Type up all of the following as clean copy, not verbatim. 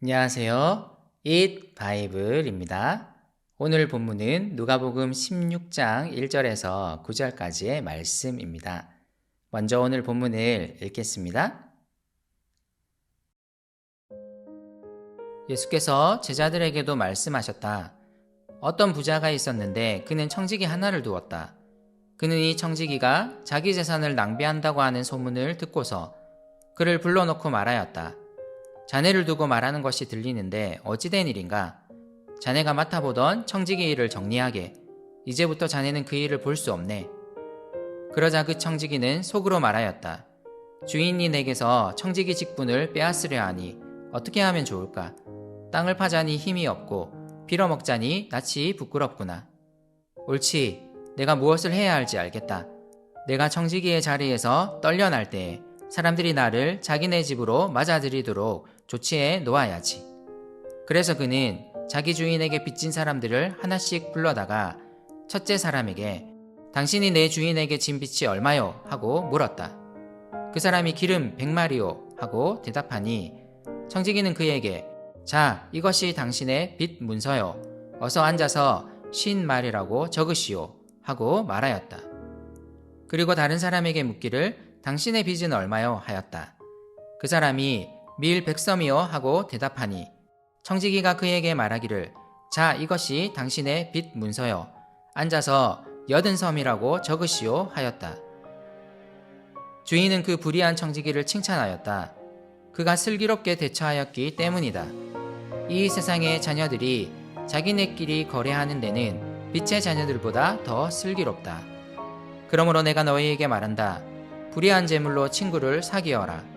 안녕하세요. Eat 바이블입니다. 오늘 본문은 누가복음 16장 1절에서 9절까지의 말씀입니다. 먼저 오늘 본문을 읽겠습니다. 예수께서 제자들에게도 말씀하셨다. 어떤 부자가 있었는데 그는 청지기 하나를 두었다. 그는 이 청지기가 자기 재산을 낭비한다고 하는 소문을 듣고서 그를 불러놓고 말하였다. 자네를 두고 말하는 것이 들리는데 어찌 된 일인가? 자네가 맡아보던 청지기 일을 정리하게. 이제부터 자네는 그 일을 볼 수 없네. 그러자 그 청지기는 속으로 말하였다. 주인이 내게서 청지기 직분을 빼앗으려 하니 어떻게 하면 좋을까? 땅을 파자니 힘이 없고 빌어먹자니 낯이 부끄럽구나. 옳지. 내가 무엇을 해야 할지 알겠다. 내가 청지기의 자리에서 떨려날 때에 사람들이 나를 자기네 집으로 맞아들이도록 조치해 놓아야지. 그래서 그는 자기 주인에게 빚진 사람들을 하나씩 불러다가 첫째 사람에게 당신이 내 주인에게 진 빚이 얼마요? 하고 물었다. 그 사람이 기름 100마리요? 하고 대답하니 청지기는 그에게 자, 이것이 당신의 빚 문서요. 어서 앉아서 50마리라고 적으시오. 하고 말하였다. 그리고 다른 사람에게 묻기를 당신의 빚은 얼마요? 하였다. 그 사람이 밀 100섬이요? 하고 대답하니 청지기가 그에게 말하기를 자, 이것이 당신의 빚 문서요. 앉아서 80섬이라고 적으시오. 하였다. 주인은 그 불의한 청지기를 칭찬하였다. 그가 슬기롭게 대처하였기 때문이다. 이 세상의 자녀들이 자기네끼리 거래하는 데는 빛의 자녀들보다 더 슬기롭다. 그러므로 내가 너희에게 말한다. 불의한 재물로 친구를 사귀어라.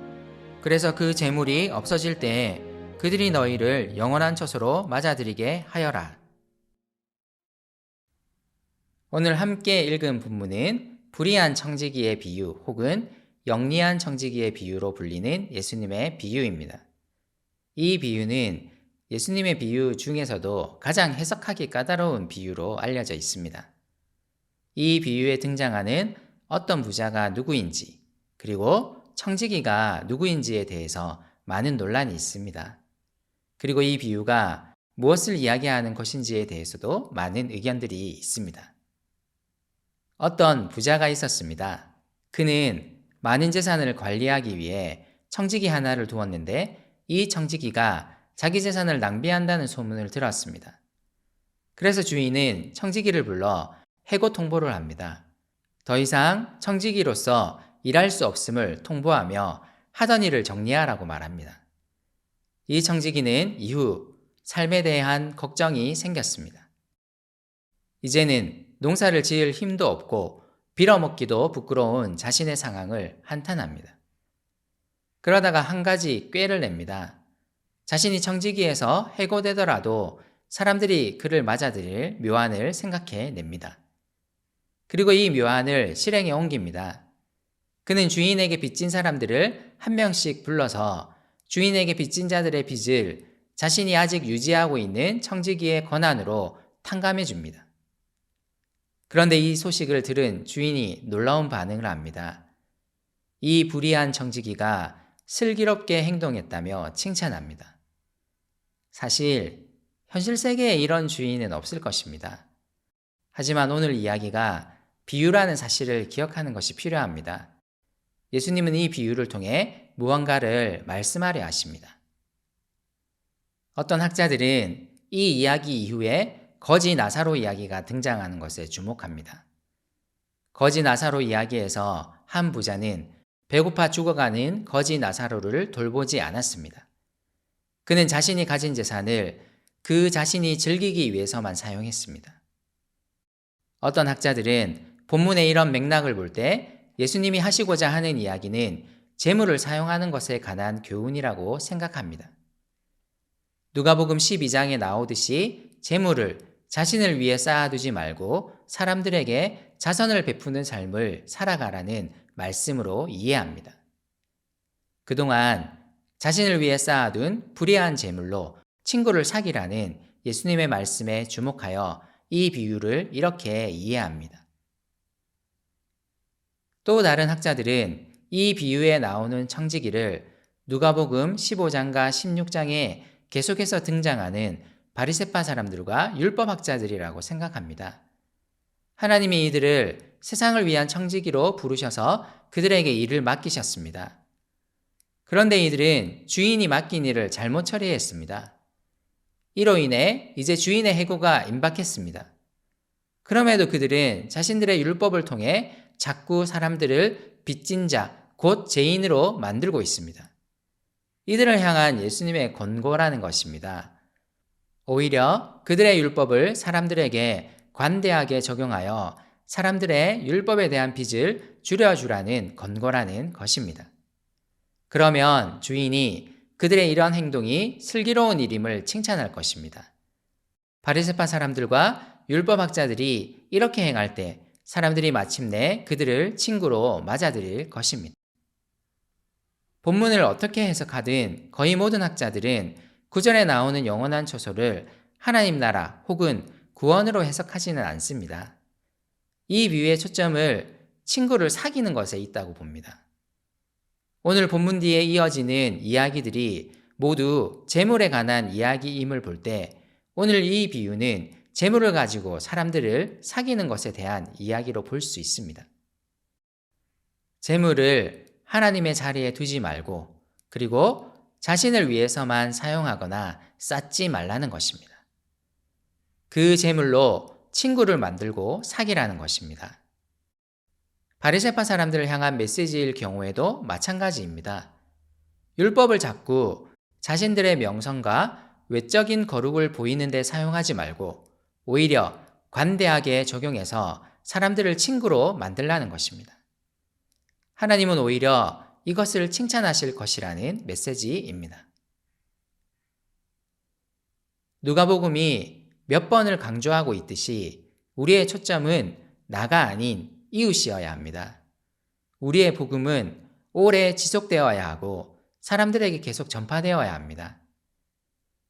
그래서 그 재물이 없어질 때에 그들이 너희를 영원한 처소로 맞아들이게 하여라. 오늘 함께 읽은 본문은 불의한 청지기의 비유 혹은 영리한 청지기의 비유로 불리는 예수님의 비유입니다. 이 비유는 예수님의 비유 중에서도 가장 해석하기 까다로운 비유로 알려져 있습니다. 이 비유에 등장하는 어떤 부자가 누구인지 그리고 청지기가 누구인지에 대해서 많은 논란이 있습니다. 그리고 이 비유가 무엇을 이야기하는 것인지에 대해서도 많은 의견들이 있습니다. 어떤 부자가 있었습니다. 그는 많은 재산을 관리하기 위해 청지기 하나를 두었는데 이 청지기가 자기 재산을 낭비한다는 소문을 들었습니다. 그래서 주인은 청지기를 불러 해고 통보를 합니다. 더 이상 청지기로서 일할 수 없음을 통보하며 하던 일을 정리하라고 말합니다. 이 청지기는 이후 삶에 대한 걱정이 생겼습니다. 이제는 농사를 지을 힘도 없고 빌어먹기도 부끄러운 자신의 상황을 한탄합니다. 그러다가 한 가지 꾀를 냅니다. 자신이 청지기에서 해고되더라도 사람들이 그를 맞아들일 묘안을 생각해 냅니다. 그리고 이 묘안을 실행에 옮깁니다. 그는 주인에게 빚진 사람들을 한 명씩 불러서 주인에게 빚진 자들의 빚을 자신이 아직 유지하고 있는 청지기의 권한으로 탕감해 줍니다. 그런데 이 소식을 들은 주인이 놀라운 반응을 합니다. 이 불의한 청지기가 슬기롭게 행동했다며 칭찬합니다. 사실 현실 세계에 이런 주인은 없을 것입니다. 하지만 오늘 이야기가 비유라는 사실을 기억하는 것이 필요합니다. 예수님은 이 비유를 통해 무언가를 말씀하려 하십니다. 어떤 학자들은 이 이야기 이후에 거지 나사로 이야기가 등장하는 것에 주목합니다. 거지 나사로 이야기에서 한 부자는 배고파 죽어가는 거지 나사로를 돌보지 않았습니다. 그는 자신이 가진 재산을 그 자신이 즐기기 위해서만 사용했습니다. 어떤 학자들은 본문의 이런 맥락을 볼 때 예수님이 하시고자 하는 이야기는 재물을 사용하는 것에 관한 교훈이라고 생각합니다. 누가복음 12장에 나오듯이 재물을 자신을 위해 쌓아두지 말고 사람들에게 자선을 베푸는 삶을 살아가라는 말씀으로 이해합니다. 그동안 자신을 위해 쌓아둔 불의한 재물로 친구를 사귀라는 예수님의 말씀에 주목하여 이 비유를 이렇게 이해합니다. 또 다른 학자들은 이 비유에 나오는 청지기를 누가복음 15장과 16장의 계속해서 등장하는 바리새파 사람들과 율법학자들이라고 생각합니다. 하나님이 이들을 세상을 위한 청지기로 부르셔서 그들에게 일을 맡기셨습니다. 그런데 이들은 주인이 맡긴 일을 잘못 처리했습니다. 이로 인해 이제 주인의 해고가 임박했습니다. 그럼에도 그들은 자신들의 율법을 통해 자꾸 사람들을 빚진 자, 곧 죄인으로 만들고 있습니다. 이들을 향한 예수님의 권고라는 것입니다. 오히려 그들의 율법을 사람들에게 관대하게 적용하여 사람들의 율법에 대한 빚을 줄여주라는 권고라는 것입니다. 그러면 주인이 그들의 이런 행동이 슬기로운 일임을 칭찬할 것입니다. 바리새파 사람들과 율법학자들이 이렇게 행할 때 사람들이 마침내 그들을 친구로 맞아들일 것입니다. 본문을 어떻게 해석하든 거의 모든 학자들은 9절에 나오는 영원한 초소를 하나님 나라 혹은 구원으로 해석하지는 않습니다. 이 비유의 초점을 친구를 사귀는 것에 있다고 봅니다. 오늘 본문 뒤에 이어지는 이야기들이 모두 재물에 관한 이야기임을 볼 때 오늘 이 비유는 재물을 가지고 사람들을 사귀는 것에 대한 이야기로 볼 수 있습니다. 재물을 하나님의 자리에 두지 말고 그리고 자신을 위해서만 사용하거나 쌓지 말라는 것입니다. 그 재물로 친구를 만들고 사귀라는 것입니다. 바리새파 사람들을 향한 메시지일 경우에도 마찬가지입니다. 율법을 자꾸 자신들의 명성과 외적인 거룩을 보이는 데 사용하지 말고 오히려 관대하게 적용해서 사람들을 친구로 만들라는 것입니다. 하나님은 오히려 이것을 칭찬하실 것이라는 메시지입니다. 누가복음이 몇 번을 강조하고 있듯이 우리의 초점은 나가 아닌 이웃이어야 합니다. 우리의 복음은 오래 지속되어야 하고 사람들에게 계속 전파되어야 합니다.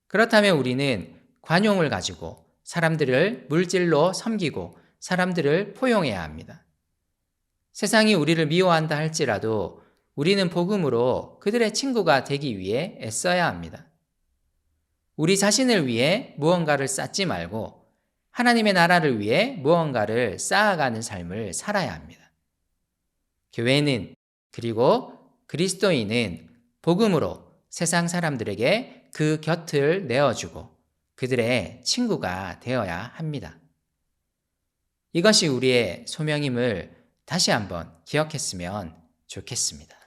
그렇다면 우리는 관용을 가지고 사람들을 물질로 섬기고 사람들을 포용해야 합니다. 세상이 우리를 미워한다 할지라도 우리는 복음으로 그들의 친구가 되기 위해 애써야 합니다. 우리 자신을 위해 무언가를 쌓지 말고 하나님의 나라를 위해 무언가를 쌓아가는 삶을 살아야 합니다. 교회는 그리고 그리스도인은 복음으로 세상 사람들에게 그 곁을 내어주고 그들의 친구가 되어야 합니다. 이것이 우리의 소명임을 다시 한번 기억했으면 좋겠습니다.